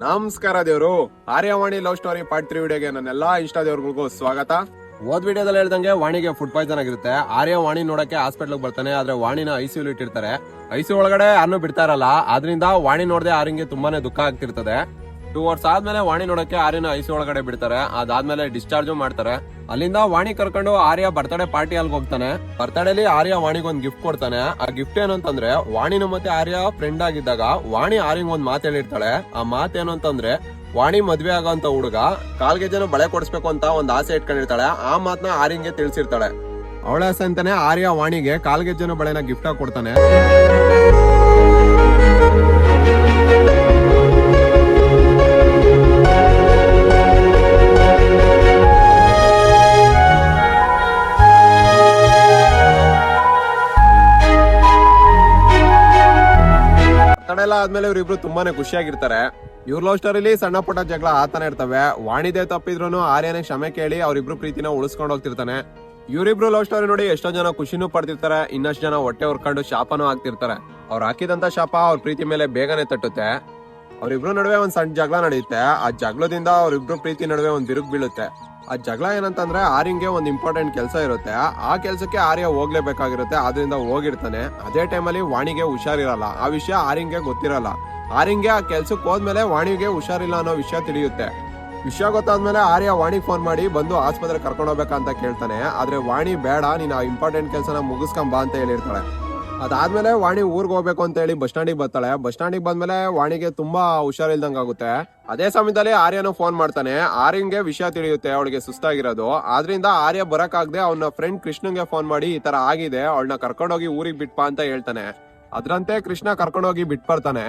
ನಮಸ್ಕಾರ ದೇವ್ರು. ಆರ್ಯವಾಣಿ love story part 3 ವಿಡಿಯೋಗೆ ನನ್ನೆಲ್ಲಾ ಇಷ್ಟ ದೇವ್ರಿಗೂ ಸ್ವಾಗತ. ಓದ್ ವಿಡಿಯೋದಲ್ಲಿ ಹೇಳ್ದಂಗೆ ವಾಣಿಗೆ ಫುಡ್ ಪಾಯ್ಸನ್ ಆಗಿರುತ್ತೆ. ಆರ್ಯವಾಣಿ ನೋಡಕ್ಕೆ ಹಾಸ್ಪಿಟಲ್ ಬರ್ತಾನೆ, ಆದ್ರೆ ವಾಣಿನ ಐಸಿಯು ಇಟ್ಟಿರ್ತಾರೆ. ಐಸಿಯು ಒಳಗಡೆ ಯಾರನ್ನೂ ಬಿಡ್ತಾ ಇರಲ್ಲ. ಆದ್ರಿಂದ ವಾಣಿ ನೋಡದೆ ಆರ್ಯಂಗೆ ತುಂಬಾನೇ ದುಃಖ ಆಗ್ತಿರ್ತದೆ. 2 ವರ್ಷ ಆದ್ಮೇಲೆ ವಾಣಿ ನೋಡಕ್ಕೆ ಆರ್ಯನ ಐಸಿಯು ಒಳಗಡೆ ಬಿಡ್ತಾರೆ. ಅದಾದ್ಮೇಲೆ ಡಿಸ್ಚಾರ್ಜ್ ಮಾಡ್ತಾರೆ. ಅಲ್ಲಿಂದ ವಾಣಿ ಕರ್ಕೊಂಡು ಆರ್ಯ ಬರ್ತ್ಡೇ ಪಾರ್ಟಿ ಅಲ್ಲಿ ಹೋಗ್ತಾನೆ. ಬರ್ತ್ಡೇಲಿ ಆರ್ಯ ವಾಣಿಗೆ ಒಂದ್ ಗಿಫ್ಟ್ ಕೊಡ್ತಾನೆ. ಆ ಗಿಫ್ಟ್ ಏನು ಅಂತಂದ್ರೆ, ವಾಣಿನ ಮತ್ತೆ ಆರ್ಯ ಫ್ರೆಂಡ್ ಆಗಿದ್ದಾಗ ವಾಣಿ ಆರ್ಯಂಗ್ ಒಂದ್ ಮಾತು ಹೇಳಿರ್ತಾಳೆ. ಆ ಮಾತೇನು ಅಂತಂದ್ರೆ, ವಾಣಿ ಮದ್ವೆ ಆಗೋಂತ ಹುಡುಗ ಕಾಲ್ಗೆ ಜನ ಬಳೆ ಕೊಡಿಸ್ಬೇಕು ಅಂತ ಒಂದ್ ಆಸೆ ಇಟ್ಕೊಂಡಿರ್ತಾಳೆ. ಆ ಮಾತನ್ನ ಆರ್ಯಂಗೆ ತಿಳಿಸಿರ್ತಾಳೆ. ಅವಳ ಆಸೆ ಅಂತಾನೆ ಆರ್ಯ ವಾಣಿಗೆ ಕಾಲ್ಗೆಜ್ಜನ ಬಳೆನ ಗಿಫ್ಟ್ ಆಗಿ ಕೊಡ್ತಾನೆ. ಎಲ್ಲ ಆದ್ಮೇಲೆ ಇವ್ರಿಬ್ರು ತುಂಬಾನೇ ಖುಷಿಯಾಗಿರ್ತಾರೆ. ಇವ್ರ ಲವ್ ಸ್ಟೋರಿಲಿ ಸಣ್ಣ ಪುಟ್ಟ ಜಗಳ ಆತಾನೆ ಇರ್ತವೆ. ವಾಣಿದೇ ತಪ್ಪಿದ್ರು ಆರ್ಯನೇ ಕ್ಷಮೆ ಕೇಳಿ ಅವ್ರಿಬ್ರು ಪ್ರೀತಿನ ಉಳಿಸ್ಕೊಂಡು ಹೋಗ್ತಿರ್ತಾನೆ. ಇವರಿಬ್ರು ಲವ್ ಸ್ಟೋರಿ ನೋಡಿ ಎಷ್ಟೋ ಜನ ಖುಷಿನೂ ಪಡ್ತಿರ್ತಾರೆ, ಇನ್ನಷ್ಟು ಜನ ಹೊಟ್ಟೆ ಹೊರ್ಕೊಂಡು ಶಾಪನೂ ಆಗ್ತಿರ್ತಾರೆ. ಅವ್ರು ಹಾಕಿದಂತ ಶಾಪ ಅವ್ರ ಪ್ರೀತಿ ಮೇಲೆ ಬೇಗನೆ ತಟ್ಟುತ್ತೆ. ಅವ್ರಿಬ್ರು ನಡುವೆ ಒಂದ್ ಸಣ್ಣ ಜಗಳ ನಡೆಯುತ್ತೆ. ಆ ಜಗಳದಿಂದ ಅವ್ರಿಬ್ರು ಪ್ರೀತಿ ನಡುವೆ ಒಂದ್ ಬಿರುಕು ಬೀಳುತ್ತೆ. ಆ ಜಗಳ ಏನಂತಂದ್ರೆ, ಆರ್ಯಂಗೆ ಒಂದ್ ಇಂಪಾರ್ಟೆಂಟ್ ಕೆಲಸ ಇರುತ್ತೆ. ಆ ಕೆಲ್ಸಕ್ಕೆ ಆರ್ಯ ಹೋಗ್ಲೇಬೇಕಾಗಿರುತ್ತೆ. ಆದ್ರಿಂದ ಹೋಗಿರ್ತಾನೆ. ಅದೇ ಟೈಮಲ್ಲಿ ವಾಣಿಗೆ ಹುಷಾರಿರಲ್ಲ. ಆ ವಿಷಯ ಆರ್ಯಂಗೆ ಗೊತ್ತಿರಲ್ಲ. ಆರ್ಯಂಗೆ ಆ ಕೆಲ್ಸಕ್ಕೆ ಹೋದ್ಮೇಲೆ ವಾಣಿಗೆ ಹುಷಾರಿಲ್ಲ ಅನ್ನೋ ವಿಷಯ ತಿಳಿಯುತ್ತೆ. ವಿಷಯ ಗೊತ್ತಾದ್ಮೇಲೆ ಆರ್ಯ ವಾಣಿಗೆ ಫೋನ್ ಮಾಡಿ ಬಂದು ಆಸ್ಪತ್ರೆ ಕರ್ಕೊಂಡು ಹೋಗ್ಬೇಕಂತ ಕೇಳ್ತಾನೆ. ಆದ್ರೆ ವಾಣಿ ಬೇಡ, ನೀನ್ ಆ ಇಂಪಾರ್ಟೆಂಟ್ ಕೆಲ್ಸನ ಮುಗಿಸ್ಕೊಂಬಾ ಅಂತ ಹೇಳಿರ್ತಾಳೆ. ಅದಾದ್ಮೇಲೆ ವಾಣಿ ಊರ್ಗ್ ಹೋಗ್ಬೇಕು ಅಂತ ಹೇಳಿ ಬಸ್ ಸ್ಟ್ಯಾಂಡಿಗೆ ಬರ್ತಾಳೆ. ಬಸ್ ಸ್ಟ್ಯಾಂಡಿಗೆ ಬಂದ್ಮೇಲೆ ವಾಣಿಗೆ ತುಂಬಾ ಹುಷಾರಿಲ್ದಂಗ ಆಗುತ್ತೆ. ಅದೇ ಸಮಯದಲ್ಲಿ ಆರ್ಯನು ಫೋನ್ ಮಾಡ್ತಾನೆ. ಆರ್ಯಂಗೆ ವಿಷಯ ತಿಳಿಯುತ್ತೆ ಅವಳಿಗೆ ಸುಸ್ತಾಗಿರೋದು. ಆದ್ರಿಂದ ಆರ್ಯ ಬರಕಾಗದೆ ಅವನ ಫ್ರೆಂಡ್ ಕೃಷ್ಣಂಗೆ ಫೋನ್ ಮಾಡಿ ಈ ತರ ಆಗಿದೆ, ಅವಳನ್ನ ಕರ್ಕೊಂಡೋಗಿ ಊರಿಗೆ ಬಿಟ್ಪಾ ಅಂತ ಹೇಳ್ತಾನೆ. ಅದ್ರಂತೆ ಕೃಷ್ಣ ಕರ್ಕೊಂಡೋಗಿ ಬಿಟ್ ಬರ್ತಾನೆ.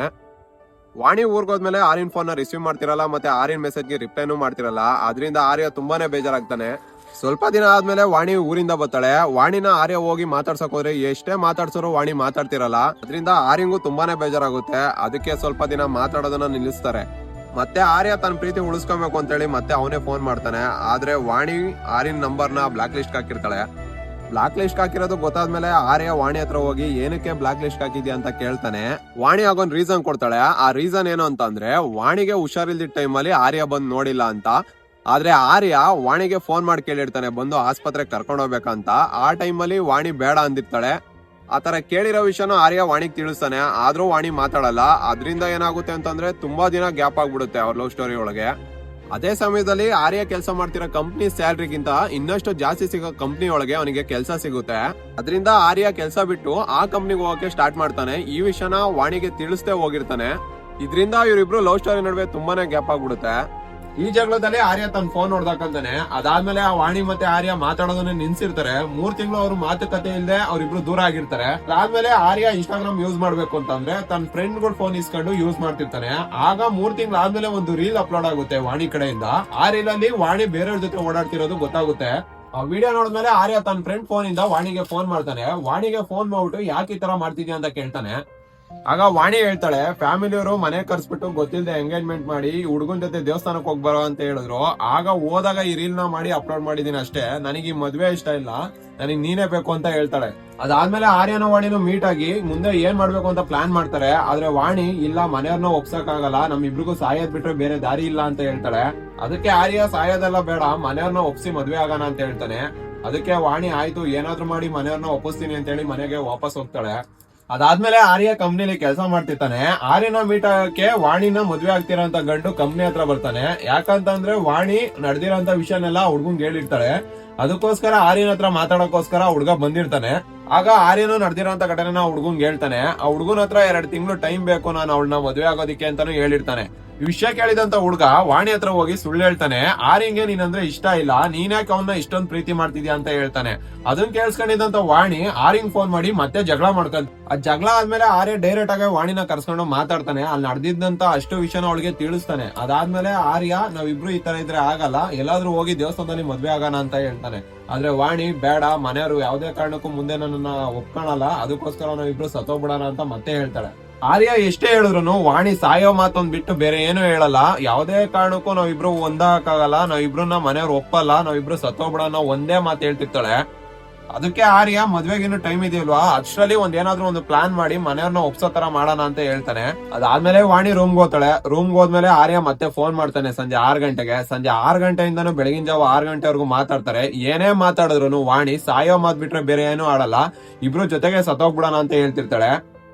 ವಾಣಿ ಊರ್ಗ್ ಹೋದ್ಮೇಲೆ ಆರ್ಯನ್ ಫೋನ್ ನ ರಿಸೀವ್ ಮಾಡ್ತಿರಲ್ಲ, ಮತ್ತೆ ಆರ್ಯನ್ ಮೆಸೇಜ್ಗೆ ರಿಪ್ಲೈನೂ ಮಾಡ್ತಿರಲ್ಲ. ಆದ್ರಿಂದ ಆರ್ಯ ತುಂಬಾನೇ ಬೇಜಾರಾಗ್ತಾನೆ. ಸ್ವಲ್ಪ ದಿನ ಆದ್ಮೇಲೆ ವಾಣಿ ಊರಿಂದ ಬರ್ತಾಳೆ. ವಾಣಿನ ಆರ್ಯ ಹೋಗಿ ಮಾತಾಡ್ಸಕ್ ಹೋದ್ರೆ ಎಷ್ಟೇ ಮಾತಾಡ್ಸೋರು ವಾಣಿ ಮಾತಾಡ್ತಿರಲ್ಲ. ಅದರಿಂದ ಆರ್ಯಂಗೂ ತುಂಬಾನೇ ಬೇಜಾರಾಗುತ್ತೆ. ಅದಕ್ಕೆ ಸ್ವಲ್ಪ ದಿನ ಮಾತಾಡೋದನ್ನ ನಿಲ್ಲಿಸ್ತಾರೆ. ಮತ್ತೆ ಆರ್ಯ ತನ್ನ ಪ್ರೀತಿ ಉಳಿಸ್ಕೊಬೇಕು ಅಂತ ಹೇಳಿ ಮತ್ತೆ ಅವನೇ ಫೋನ್ ಮಾಡ್ತಾನೆ. ಆದ್ರೆ ವಾಣಿ ಆರ್ಯನ್ ನಂಬರ್ನ ಬ್ಲಾಕ್ ಲಿಸ್ಟ್ ಹಾಕಿರ್ತಾಳೆ. ಬ್ಲಾಕ್ ಲಿಸ್ಟ್ ಹಾಕಿರೋದು ಗೊತ್ತಾದ್ಮೇಲೆ ಆರ್ಯ ವಾಣಿ ಹತ್ರ ಹೋಗಿ ಏನಕ್ಕೆ ಬ್ಲಾಕ್ ಲಿಸ್ಟ್ ಹಾಕಿದ್ಯಾ ಅಂತ ಕೇಳ್ತಾನೆ. ವಾಣಿ ಆಗೊಂದ್ ರೀಸನ್ ಕೊಡ್ತಾಳೆ. ಆ ರೀಸನ್ ಏನು ಅಂತಂದ್ರೆ, ವಾಣಿಗೆ ಹುಷಾರಿಲ್ದಿದ್ದ ಟೈಮಲ್ಲಿ ಆರ್ಯ ಬಂದ್ ನೋಡಿಲ್ಲ ಅಂತ. ಆದ್ರೆ ಆರ್ಯ ವಾಣಿಗೆ ಫೋನ್ ಮಾಡಿ ಕೇಳಿರ್ತಾನೆ ಬಂದು ಆಸ್ಪತ್ರೆಗೆ ಕರ್ಕೊಂಡು ಹೋಗ್ಬೇಕಂತ. ಆ ಟೈಮಲ್ಲಿ ವಾಣಿ ಬೇಡ ಅಂದಿರ್ತಾಳೆ. ಆತರ ಕೇಳಿರೋ ವಿಷಯನ ಆರ್ಯ ವಾಣಿಗೆ ತಿಳಿಸ್ತಾನೆ. ಆದ್ರೂ ವಾಣಿ ಮಾತಾಡಲ್ಲ. ಅದರಿಂದ ಏನಾಗುತ್ತೆ ಅಂತಂದ್ರೆ, ತುಂಬಾ ದಿನ ಗ್ಯಾಪ್ ಆಗ್ಬಿಡುತ್ತೆ ಅವ್ರ ಲವ್ ಸ್ಟೋರಿ ಒಳಗೆ. ಅದೇ ಸಮಯದಲ್ಲಿ ಆರ್ಯ ಕೆಲಸ ಮಾಡ್ತಿರೋ ಕಂಪ್ನಿ ಸ್ಯಾಲ್ರಿಗಿಂತ ಇನ್ನಷ್ಟು ಜಾಸ್ತಿ ಸಿಗೋ ಕಂಪ್ನಿ ಒಳಗೆ ಅವನಿಗೆ ಕೆಲಸ ಸಿಗುತ್ತೆ. ಅದರಿಂದ ಆರ್ಯ ಕೆಲಸ ಬಿಟ್ಟು ಆ ಕಂಪ್ನಿಗೆ ಹೋಗಕ್ಕೆ ಸ್ಟಾರ್ಟ್ ಮಾಡ್ತಾನೆ. ಈ ವಿಷಯನ ವಾಣಿಗೆ ತಿಳಿಸ್ದೇ ಹೋಗಿರ್ತಾನೆ. ಇದರಿಂದ ಇವರಿಬ್ರು ಲವ್ ಸ್ಟೋರಿ ನಡುವೆ ತುಂಬಾನೇ ಗ್ಯಾಪ್ ಆಗ್ಬಿಡುತ್ತೆ. ಈ ಜಗಳದಲ್ಲಿ ಆರ್ಯ ತನ್ನ ಫೋನ್ ನೋಡ್ದಾಕಂತಾನೆ. ಅದಾದ್ಮೇಲೆ ಆ ವಾಣಿ ಮತ್ತೆ ಆರ್ಯ ಮಾತಾಡೋದನ್ನ ನಿನ್ಸಿರ್ತಾರೆ. 3 ತಿಂಗಳು ಅವ್ರು ಮಾತುಕತೆ ಇಲ್ಲದೆ ಅವ್ರಿಬ್ರು ದೂರ ಆಗಿರ್ತಾರೆ. ಅದಾದ್ಮೇಲೆ ಆರ್ಯ ಇನ್ಸ್ಟಾಗ್ರಾಮ್ ಯೂಸ್ ಮಾಡ್ಬೇಕು ಅಂತಂದ್ರೆ ತನ್ನ ಫ್ರೆಂಡ್ ಗಳು ಫೋನ್ ಇಸ್ಕೊಂಡು ಯೂಸ್ ಮಾಡ್ತಿರ್ತಾನೆ. ಆಗ 3 ತಿಂಗಳು ಆದ್ಮೇಲೆ ಒಂದು ರೀಲ್ ಅಪ್ಲೋಡ್ ಆಗುತ್ತೆ ವಾಣಿ ಕಡೆಯಿಂದ. ಆ ರೀಲ್ ಅಲ್ಲಿ ವಾಣಿ ಬೇರೆಯವ್ರ ಜೊತೆ ಓಡಾಡ್ತಿರೋದು ಗೊತ್ತಾಗುತ್ತೆ. ಆ ವಿಡಿಯೋ ನೋಡಿದ್ಮೇಲೆ ಆರ್ಯ ತನ್ನ ಫ್ರೆಂಡ್ ಫೋನ್ ಇಂದ ವಾಣಿಗೆ ಫೋನ್ ಮಾಡ್ತಾನೆ. ವಾಣಿಗೆ ಫೋನ್ ಮಾಡ್ಬಿಟ್ಟು ಯಾಕೆ ಈ ತರ ಮಾಡ್ತಿದ್ಯಾ ಅಂತ ಕೇಳ್ತಾನೆ. ಆಗ ವಾಣಿ ಹೇಳ್ತಾಳೆ, ಫ್ಯಾಮಿಲಿಯವರು ಮನೆ ಕರ್ಸ್ಬಿಟ್ಟು ಗೊತ್ತಿಲ್ಲದೆ ಎಂಗೇಜ್ಮೆಂಟ್ ಮಾಡಿ ಹುಡುಗನ್ ಜೊತೆ ದೇವಸ್ಥಾನಕ್ಕೆ ಹೋಗಿ ಬರೋ ಅಂತ ಹೇಳಿದ್ರು. ಆಗ ಹೋದಾಗ ಈ ರೀಲ್ ನ ಮಾಡಿ ಅಪ್ಲೋಡ್ ಮಾಡಿದೀನಿ ಅಷ್ಟೇ. ನನಗೆ ಈ ಮದ್ವೆ ಇಷ್ಟ ಇಲ್ಲ, ನನಗ್ ನೀನೇ ಬೇಕು ಅಂತ ಹೇಳ್ತಾಳೆ. ಅದಾದ್ಮೇಲೆ ಆರ್ಯನ ವಾಣಿನೂ ಮೀಟ್ ಆಗಿ ಮುಂದೆ ಏನ್ ಮಾಡ್ಬೇಕು ಅಂತ ಪ್ಲಾನ್ ಮಾಡ್ತಾರೆ. ಆದ್ರೆ ವಾಣಿ ಇಲ್ಲ, ಮನೆಯವ್ರನ್ನ ಒಪ್ಸಕ್ ಆಗಲ್ಲ, ನಮ್ಮಿಬ್ರಿಗೂ ಸಾಯೋದ್ ಬಿಟ್ರೆ ಬೇರೆ ದಾರಿ ಇಲ್ಲ ಅಂತ ಹೇಳ್ತಾಳೆ. ಅದಕ್ಕೆ ಆರ್ಯ ಸಾಯೋದೆಲ್ಲ ಬೇಡ, ಮನೆಯವ್ರನ್ನ ಒಪ್ಸಿ ಮದ್ವೆ ಆಗೋಣ ಅಂತ ಹೇಳ್ತಾನೆ. ಅದಕ್ಕೆ ವಾಣಿ ಆಯ್ತು, ಏನಾದ್ರು ಮಾಡಿ ಮನೆಯವ್ರನ್ನ ಒಪ್ಪಿಸ್ತೀನಿ ಅಂತ ಹೇಳಿ ಮನೆಗೆ ವಾಪಸ್ ಹೋಗ್ತಾಳೆ. ಅದಾದ್ಮೇಲೆ ಆರ್ಯ ಕಂಪ್ನಿಲಿ ಕೆಲಸ ಮಾಡ್ತಿರ್ತಾನೆ. ಆರ್ಯನ ಮೀಟ್ ಆಗಕ್ಕೆ ವಾಣಿನ ಮದ್ವೆ ಆಗ್ತಿರೋಂತ ಗಂಡು ಕಂಪ್ನಿ ಹತ್ರ ಬರ್ತಾನೆ. ಯಾಕಂತಂದ್ರೆ ವಾಣಿ ನಡೆದಿರೋಂತ ವಿಷಯನೆಲ್ಲ ಹುಡ್ಗಂಗ್ ಹೇಳಿರ್ತಾಳೆ. ಅದಕ್ಕೋಸ್ಕರ ಆರ್ಯನ ಹತ್ರ ಮಾತಾಡೋಕೋಸ್ಕರ ಹುಡ್ಗ ಬಂದಿರ್ತಾನೆ. ಆಗ ಆರ್ಯನು ನಡೆದಿರೋಂತ ಘಟನೆನ ಹುಡ್ಗಂಗ್ ಹೇಳ್ತಾನೆ. ಆ ಹುಡ್ಗನ ಹತ್ರ 2 ತಿಂಗಳು ಟೈಮ್ ಬೇಕು ನಾನು ಅವಳನ್ನ ಮದ್ವೆ ಆಗೋದಿಕ್ಕೆ ಅಂತಾನು ಹೇಳಿರ್ತಾನೆ. ಈ ವಿಷಯ ಕೇಳಿದಂತ ಹುಡ್ಗ ವಾಣಿ ಹತ್ರ ಹೋಗಿ ಸುಳ್ಳು ಹೇಳ್ತಾನೆ. ಆರ್ಯಂಗೆ ನೀನಂದ್ರೆ ಇಷ್ಟ ಇಲ್ಲ, ನೀನ್ಯಾಕೆ ಅವನ್ನ ಇಷ್ಟೊಂದು ಪ್ರೀತಿ ಮಾಡ್ತಿದ್ಯಾ ಅಂತ ಹೇಳ್ತಾನೆ. ಅದನ್ನ ಕೇಳಿಸ್ಕೊಂಡಿದ್ದಂತ ವಾಣಿ ಆರ್ಯಂಗ್ ಫೋನ್ ಮಾಡಿ ಮತ್ತೆ ಜಗಳ ಮಾಡ್ಕೊಂತ. ಆ ಜಗಳ ಆದ್ಮೇಲೆ ಆರ್ಯ ಡೈರೆಕ್ಟ್ ಆಗಿ ವಾಣಿನ ಕರ್ಸ್ಕೊಂಡು ಮಾತಾಡ್ತಾನೆ. ಅಲ್ಲಿ ನಡೆದಿದ್ದಂತ ಅಷ್ಟು ವಿಷಯನ ಅವಳಿಗೆ ತಿಳಿಸ್ತಾನೆ. ಅದಾದ್ಮೇಲೆ ಆರ್ಯ ನಾವಿಬ್ರು ಈ ತರ ಇದ್ರೆ ಆಗಲ್ಲ, ಎಲ್ಲಾದ್ರೂ ಹೋಗಿ ದೇವಸ್ಥಾನದಲ್ಲಿ ಮದ್ವೆ ಆಗೋಣ ಅಂತ ಹೇಳ್ತಾನೆ. ಆದ್ರೆ ವಾಣಿ ಬೇಡ, ಮನೆಯವರು ಯಾವ್ದೇ ಕಾರಣಕ್ಕೂ ಮುಂದೆ ನನ್ನನ್ನ ಒಪ್ಕೊಳಲ್ಲ, ಅದಕ್ಕೋಸ್ಕರ ನಾವಿಬ್ರು ಸತ್ತೋಗ್ಬಿಡೋಣ ಅಂತ ಮತ್ತೆ ಹೇಳ್ತಾಳೆ. ಆರ್ಯ ಎಷ್ಟೇ ಹೇಳಿದ್ರು ವಾಣಿ ಸಾಯೋ ಮಾತೊಂದ್ ಬಿಟ್ಟು ಬೇರೆ ಏನು ಹೇಳಲ್ಲ. ಯಾವ್ದೇ ಕಾರಣಕ್ಕೂ ನಾವಿಬ್ರು ಒಂದಾಗಕ್ಕಾಗಲ್ಲ, ನಾವಿಬ್ರನ್ನ ಮನೆಯವ್ರು ಒಪ್ಪಲ್ಲ, ನಾವಿಬ್ರು ಸತ್ತೋಗ್ಬಿಡೋಣ ಒಂದೇ ಮಾತು ಹೇಳ್ತಿರ್ತಾಳೆ. ಅದಕ್ಕೆ ಆರ್ಯ ಮದ್ವೆಗಿನ್ನು ಟೈಮ್ ಇದೆಯಲ್ವಾ, ಅಷ್ಟರಲ್ಲಿ ಏನಾದ್ರೂ ಒಂದು ಪ್ಲಾನ್ ಮಾಡಿ ಮನೆಯವ್ರನ್ನ ಒಪ್ಸೋ ತರ ಮಾಡೋಣ ಅಂತ ಹೇಳ್ತಾನೆ. ಅದಾದ್ಮೇಲೆ ವಾಣಿ ರೂಮ್ಗೆ ಹೋಗ್ತಾಳೆ. ರೂಮ್ಗೆ ಹೋದ್ಮೇಲೆ ಆರ್ಯ ಮತ್ತೆ ಫೋನ್ ಮಾಡ್ತಾನೆ ಸಂಜೆ 6 ಗಂಟೆಗೆ. ಸಂಜೆ 6 ಗಂಟೆಯಿಂದಾನು ಬೆಳಗಿನ ಜಾವ 6 ಗಂಟೆವರೆಗೂ ಮಾತಾಡ್ತಾರೆ. ಏನೇ ಮಾತಾಡಿದ್ರು ವಾಣಿ ಸಾಯೋ ಮಾತ್ ಬಿಟ್ರೆ ಬೇರೆ ಏನೂ ಆಡಲ್ಲ. ಇಬ್ರು ಜೊತೆಗೆ ಸತ್ತೋಗ್ಬಿಡೋಣ ಅಂತ ಹೇಳ್ತಿರ್ತಾಳೆ.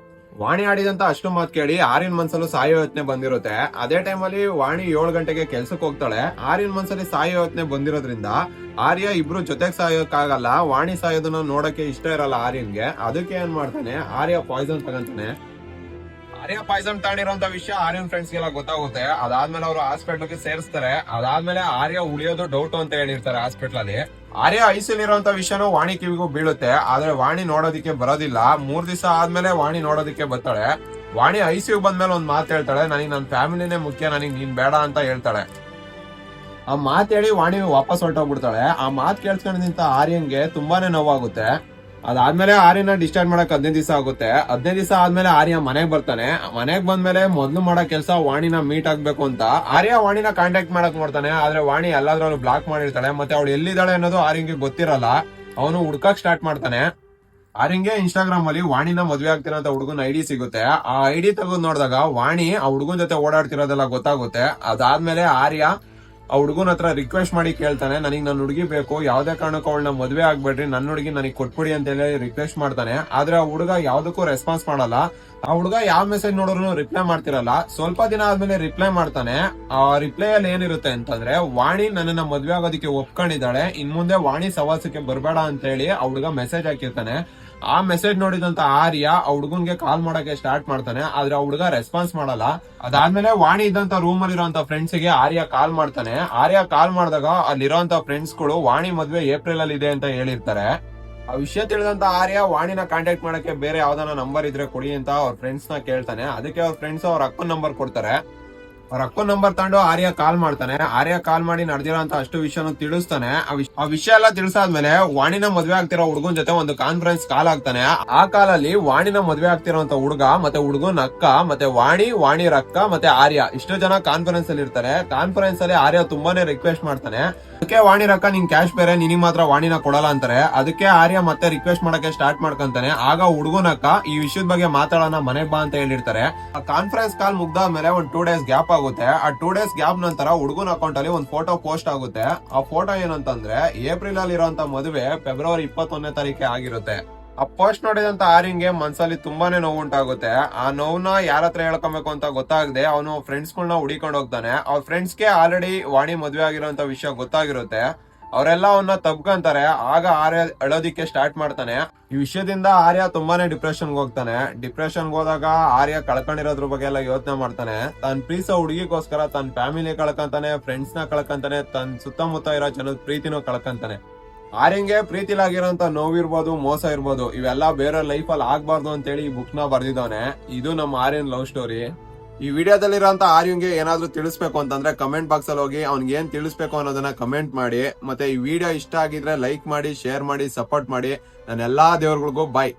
ವಾಣಿ ಆಡಿದಂತ ಅಷ್ಟು ಮಾತು ಕೇಳಿ ಆರ್ಯನ್ ಮನ್ಸಲ್ಲೂ ಸಾಯೋ ಯೋಚನೆ ಬಂದಿರುತ್ತೆ. ಅದೇ ಟೈಮಲ್ಲಿ ವಾಣಿ 7 ಗಂಟೆಗೆ ಕೆಲ್ಸಕ್ಕೆ ಹೋಗ್ತಾಳೆ. ಆರ್ಯನ್ ಮನ್ಸಲ್ಲಿ ಸಾಯೋ ಯೋಚನೆ ಬಂದಿರೋದ್ರಿಂದ ಆರ್ಯ ಇಬ್ರು ಜೊತೆಗೆ ಸಾಯೋಕ್ಕಾಗಲ್ಲ. ವಾಣಿ ಸಾಯೋದನ್ನ ನೋಡಕ್ಕೆ ಇಷ್ಟ ಇರಲ್ಲ ಆರ್ಯನ್ಗೆ. ಅದಕ್ಕೆ ಏನ್ ಮಾಡ್ತಾನೆ, ಆರ್ಯ ಪಾಯ್ಸನ್ ತಗಂತಾನೆ. ಆರ್ಯ ಪಾಯ್ಸನ್ ತಗೊಂಡಿರೋಂತ ವಿಷಯ ಆರ್ಯನ್ ಫ್ರೆಂಡ್ಸ್ ಗೆಲ್ಲ ಗೊತ್ತಾಗುತ್ತೆ. ಅದಾದ್ಮೇಲೆ ಅವರು ಹಾಸ್ಪಿಟ್ಲ್ಗೆ ಸೇರಿಸ್ತಾರೆ. ಅದಾದ್ಮೇಲೆ ಆರ್ಯ ಉಳಿಯೋದು ಡೌಟ್ ಅಂತ ಹೇಳಿರ್ತಾರೆ ಹಾಸ್ಪಿಟ್ಲ್ ಅಲ್ಲಿ. ಆರ್ಯ ಐಸಿಲ್ ಇರೋಂತ ವಿಷಯನೂ ವಾಣಿ ಕಿವಿಗೂ ಬೀಳುತ್ತೆ. ಆದ್ರೆ ವಾಣಿ ನೋಡೋದಿಕ್ಕೆ ಬರೋದಿಲ್ಲ. 3 ದಿವಸ ಆದ್ಮೇಲೆ ವಾಣಿ ನೋಡೋದಿಕ್ಕೆ ಬರ್ತಾಳೆ. ವಾಣಿ ಐಸಿಯು ಬಂದ್ಮೇಲೆ ಒಂದ್ ಮಾತು ಹೇಳ್ತಾಳೆ, ನನಗೆ ನನ್ನ ಫ್ಯಾಮಿಲಿನೇ ಮುಖ್ಯ, ನನಗೆ ನೀನ್ ಬೇಡ ಅಂತ ಹೇಳ್ತಾಳೆ. ಆ ಮಾತ್ ಹೇಳಿ ವಾಣಿ ವಾಪಸ್ ಹೊರಟೋಗ್ಬಿಡ್ತಾಳೆ. ಆ ಮಾತ್ ಕೇಳ್ಸ್ಕೊಂಡಿದ್ದಂತ ಆರ್ಯನ್ಗೆ ತುಂಬಾನೇ ನೋವಾಗುತ್ತೆ. ಅದಾದ್ಮೇಲೆ ಆರ್ಯನ ಡಿಸ್ಚಾರ್ಜ್ ಮಾಡಕ್ 15 ದಿವಸ ಆಗುತ್ತೆ. 15 ದಿವಸ ಆದ್ಮೇಲೆ ಆರ್ಯ ಮನೆಗ್ ಬರ್ತಾನೆ. ಮನೆಗ್ ಬಂದ್ಮೇಲೆ ಮೊದ್ಲು ಮಾಡೋ ಕೆಲಸ ವಾಣಿನ ಮೀಟ್ ಆಗ್ಬೇಕು ಅಂತ ಆರ್ಯ ವಾಣಿನ ಕಾಂಟ್ಯಾಕ್ಟ್ ಮಾಡಕ್ ನೋಡ್ತಾನೆ. ಆದ್ರೆ ವಾಣಿ ಎಲ್ಲಾದ್ರೂ ಬ್ಲಾಕ್ ಮಾಡಿರ್ತಾಳೆ. ಮತ್ತೆ ಅವಳು ಎಲ್ಲಿದ್ದಾಳೆ ಅನ್ನೋದು ಆರ್ಯಂಗೆ ಗೊತ್ತಿರಲ್ಲ. ಅವನು ಹುಡ್ಕಕ್ ಸ್ಟಾರ್ಟ್ ಮಾಡ್ತಾನೆ. ಆರ್ಯಂಗೆ ಇನ್ಸ್ಟಾಗ್ರಾಮ್ ಅಲ್ಲಿ ವಾಣಿನ ಮದ್ವೆ ಆಗ್ತಿರೋ ಹುಡುಗನ ಐಡಿ ಸಿಗುತ್ತೆ. ಆ ಐಡಿ ತೆಗೆದು ನೋಡಿದಾಗ ವಾಣಿ ಆ ಹುಡುಗನ ಜೊತೆ ಓಡಾಡ್ತಿರೋದೆಲ್ಲ ಗೊತ್ತಾಗುತ್ತೆ. ಅದಾದ್ಮೇಲೆ ಆರ್ಯ ಆ ಹುಡುಗನ ಹತ್ರ ರಿಕ್ವೆಸ್ಟ್ ಮಾಡಿ ಕೇಳ್ತಾನೆ, ನನಗೆ ನನ್ನ ಹುಡುಗಿ ಬೇಕು, ಯಾವ್ದೇ ಕಾರಣಕ್ಕೂ ಅವಳನ್ನ ಮದ್ವೆ ಆಗ್ಬೇಡ್ರಿ, ನನ್ನ ಹುಡುಗಿ ನನಗೆ ಕೊಟ್ಬಿಡಿ ಅಂತ ಹೇಳಿ ರಿಕ್ವೆಸ್ಟ್ ಮಾಡ್ತಾನೆ. ಆದ್ರೆ ಆ ಹುಡುಗ ಯಾವ್ದಕ್ಕೂ ರೆಸ್ಪಾನ್ಸ್ ಮಾಡಲ್ಲ. ಆ ಹುಡುಗ ಯಾವ ಮೆಸೇಜ್ ನೋಡಿದ್ರು ರಿಪ್ಲೈ ಮಾಡ್ತಿರಲ್ಲ. ಸ್ವಲ್ಪ ದಿನ ಆದ್ಮೇಲೆ ರಿಪ್ಲೈ ಮಾಡ್ತಾನೆ. ಆ ರಿಪ್ಲೈ ಅಲ್ಲಿ ಏನಿರುತ್ತೆ ಅಂತಂದ್ರೆ, ವಾಣಿ ನನ್ನನ್ನ ಮದ್ವೆ ಆಗೋದಕ್ಕೆ ಒಪ್ಕೊಂಡಿದ್ದಾಳೆ, ಇನ್ ಮುಂದೆ ವಾಣಿ ಸವಾಸಕ್ಕೆ ಬರ್ಬೇಡ ಅಂತ ಹೇಳಿ ಆ ಹುಡುಗ ಮೆಸೇಜ್ ಹಾಕಿರ್ತಾನೆ. ಆ ಮೆಸೇಜ್ ನೋಡಿದಂತ ಆರ್ಯ ಆ ಹುಡುಗನ್ಗೆ ಕಾಲ್ ಮಾಡಕ್ಕೆ ಸ್ಟಾರ್ಟ್ ಮಾಡ್ತಾನೆ. ಆದ್ರೆ ಆ ಹುಡುಗ ರೆಸ್ಪಾನ್ಸ್ ಮಾಡಲ್ಲ. ಅದಾದ್ಮೇಲೆ ವಾಣಿ ಇದ್ದಂತ ರೂಮ್ ಅಲ್ಲಿ ಇರುವಂತ ಫ್ರೆಂಡ್ಸ್ ಗೆ ಆರ್ಯ ಕಾಲ್ ಮಾಡ್ತಾನೆ. ಆರ್ಯ ಕಾಲ್ ಮಾಡಿದಾಗ ಅಲ್ಲಿರೋಂತ ಫ್ರೆಂಡ್ಸ್ ಗಳು ವಾಣಿ ಮದ್ವೆ ಏಪ್ರಿಲ್ ಅಲ್ಲಿ ಇದೆ ಅಂತ ಹೇಳಿರ್ತಾರೆ. ಆ ವಿಷಯ ತಿಳಿದಂತ ಆರ್ಯ ವಾಣಿನ ಕಾಂಟ್ಯಾಕ್ಟ್ ಮಾಡಕ್ಕೆ ಬೇರೆ ಯಾವ್ದಾನ ನಂಬರ್ ಇದ್ರೆ ಕೊಡಿ ಅಂತ ಅವ್ರ ಫ್ರೆಂಡ್ಸ್ ನ ಕೇಳ್ತಾನೆ. ಅದಕ್ಕೆ ಅವ್ರ ಫ್ರೆಂಡ್ಸ್ ಅವ್ರ ಅಕ್ಕನ ನಂಬರ್ ಕೊಡ್ತಾರೆ. ಅವ್ರ ಅಕ್ಕನ ನಂಬರ್ ತಗೊಂಡು ಆರ್ಯ ಕಾಲ್ ಮಾಡ್ತಾನೆ. ಆರ್ಯ ಕಾಲ್ ಮಾಡಿ ನಡೆದಿರೋಂತ ಅಷ್ಟು ವಿಷಯನ ತಿಳಿಸ್ತಾನೆ. ಆ ವಿಷಯ ಎಲ್ಲ ತಿಳಿಸಾದ್ಮೇಲೆ ವಾಣಿನ ಮದ್ವೆ ಆಗ್ತಿರೋ ಹುಡುಗನ್ ಜೊತೆ ಒಂದು ಕಾನ್ಫರೆನ್ಸ್ ಕಾಲ್ ಆಗ್ತಾನೆ. ಆ ಕಾಲಲ್ಲಿ ವಾಣಿನ ಮದ್ವೆ ಆಗ್ತಿರೋಂತ ಹುಡುಗ ಮತ್ತೆ ಹುಡುಗನ್ ಅಕ್ಕ ಮತ್ತೆ ವಾಣಿ ಅಕ್ಕ ಮತ್ತೆ ಆರ್ಯ ಇಷ್ಟು ಜನ ಕಾನ್ಫರೆನ್ಸ್ ಅಲ್ಲಿ ಇರ್ತಾರೆ. ಕಾನ್ಫರೆನ್ಸ್ ಅಲ್ಲಿ ಆರ್ಯ ತುಂಬಾನೇ ರಿಕ್ವೆಸ್ಟ್ ಮಾಡ್ತಾನೆ. ಅದಕ್ಕೆ ವಾಣಿ ಅಕ್ಕ ನಿನ್ ಕ್ಯಾಶ್ ಬೇರೆ, ನಿನಗ್ ಮಾತ್ರ ವಾಣಿನ ಕೊಡಲ್ಲ ಅಂತಾರೆ. ಅದಕ್ಕೆ ಆರ್ಯ ಮತ್ತೆ ರಿಕ್ವೆಸ್ಟ್ ಮಾಡಕ್ಕೆ ಸ್ಟಾರ್ಟ್ ಮಾಡ್ಕೊಂತಾನೆ. ಆಗ ಹುಡುಗನ ಅಕ್ಕ ಈ ವಿಷಯದ ಬಗ್ಗೆ ಮಾತಾಡೋಣ ಮನೆಗ್ ಬಾ ಅಂತ ಹೇಳಿರ್ತಾರೆ. ಆ ಕಾನ್ಫರೆನ್ಸ್ ಕಾಲ್ ಮುಗ್ದಾದ್ಮೇಲೆ ಒಂದ್ 2 ಡೇಸ್ ಗ್ಯಾಪ್ ಆಗುತ್ತೆ. ಆ 2 ಡೇಸ್ ಗ್ಯಾಪ್ ನಂತರ ಹುಡುಗನ ಅಕೌಂಟ್ ಅಲ್ಲಿ ಒಂದು ಫೋಟೋ ಪೋಸ್ಟ್ ಆಗುತ್ತೆ. ಆ ಫೋಟೋ ಏನಂತಂದ್ರೆ ಏಪ್ರಿಲ್ ಅಲ್ಲಿ ಇರುವಂತ ಮದುವೆ ಫೆಬ್ರವರಿ 21ನೇ ತಾರೀಕೆ ಆಗಿರುತ್ತೆ. ಆ ಪೋಸ್ಟ್ ನೋಡಿದಂತ ಆರ್ಯನ್ಗೆ ಮನ್ಸಲ್ಲಿ ತುಂಬಾನೇ ನೋವು ಉಂಟಾಗುತ್ತೆ. ಆ ನೋವನ್ನ ಯಾರ ಹತ್ರ ಹೇಳ್ಕೊಬೇಕು ಅಂತ ಗೊತ್ತಾಗದೆ ಅವನು ಫ್ರೆಂಡ್ಸ್ ಗಳನ್ನ ಹುಡಿಕೊಂಡು ಹೋಗ್ತಾನೆ. ಅವ್ರ ಫ್ರೆಂಡ್ಸ್ ಗೆ ಆಲ್ರೆಡಿ ವಾಣಿ ಮದ್ವೆ ಆಗಿರೋಂತ ವಿಷಯ ಗೊತ್ತಾಗಿರುತ್ತೆ. ಅವರೆಲ್ಲ ಅವನ್ನ ತಬ್ಕೊಂತಾರೆ. ಆಗ ಆರ್ಯ ಅಳೋದಿಕ್ಕೆ ಸ್ಟಾರ್ಟ್ ಮಾಡ್ತಾನೆ. ಈ ವಿಷಯದಿಂದ ಆರ್ಯ ತುಂಬಾನೇ ಡಿಪ್ರೆಷನ್ಗೆ ಹೋಗ್ತಾನೆ. ಡಿಪ್ರೆಷನ್ಗೆ ಹೋದಾಗ ಆರ್ಯ ಕಳ್ಕೊಂಡಿರೋದ್ರ ಬಗ್ಗೆ ಎಲ್ಲ ಯೋಚನೆ ಮಾಡ್ತಾನೆ. ತನ್ನ ಪ್ರೀತಿಸೋ ಹುಡುಗಿಗೋಸ್ಕರ ತನ್ನ ಫ್ಯಾಮಿಲಿ ಕಳ್ಕೊಂತಾನೆ, ಫ್ರೆಂಡ್ಸ್ ನ ಕಳ್ಕೊಂತಾನೆ, ತನ್ನ ಸುತ್ತಮುತ್ತ ಇರೋ ಜನದ ಪ್ರೀತಿನೂ ಕಳ್ಕೊಂತಾನೆ. ಆರ್ಯಂಗೆ ಪ್ರೀತಿಲಾಗಿರೋಂತ ನೋವಿರ್ಬೋದು, ಮೋಸ ಇರ್ಬೋದು, ಇವೆಲ್ಲ ಬೇರೆ ಲೈಫ್ ಅಲ್ಲಿ ಆಗ್ಬಾರ್ದು ಅಂತೇಳಿ ಈ ಬುಕ್ ನ ಬರ್ದಿದ್ದಾನೆ. ಇದು ನಮ್ಮ ಆರ್ಯನ್ ಲವ್ ಸ್ಟೋರಿ. ಈ ವಿಡಿಯೋದಲ್ಲಿರೋಂತ ಆರ್ಯನ್ಗೆ ಏನಾದ್ರೂ ತಿಳಿಸ್ಬೇಕು ಅಂತಂದ್ರೆ ಕಮೆಂಟ್ ಬಾಕ್ಸ್ ಅಲ್ಲಿ ಹೋಗಿ ಅವ್ನಿಗೆ ಏನ್ ತಿಳಿಸ್ಬೇಕು ಅನ್ನೋದನ್ನ ಕಮೆಂಟ್ ಮಾಡಿ. ಮತ್ತೆ ಈ ವಿಡಿಯೋ ಇಷ್ಟ ಆಗಿದ್ರೆ ಲೈಕ್ ಮಾಡಿ, ಶೇರ್ ಮಾಡಿ, ಸಪೋರ್ಟ್ ಮಾಡಿ. ನನ್ನ ಎಲ್ಲಾ ದೇವರುಗಳಿಗೂ ಬಾಯ್.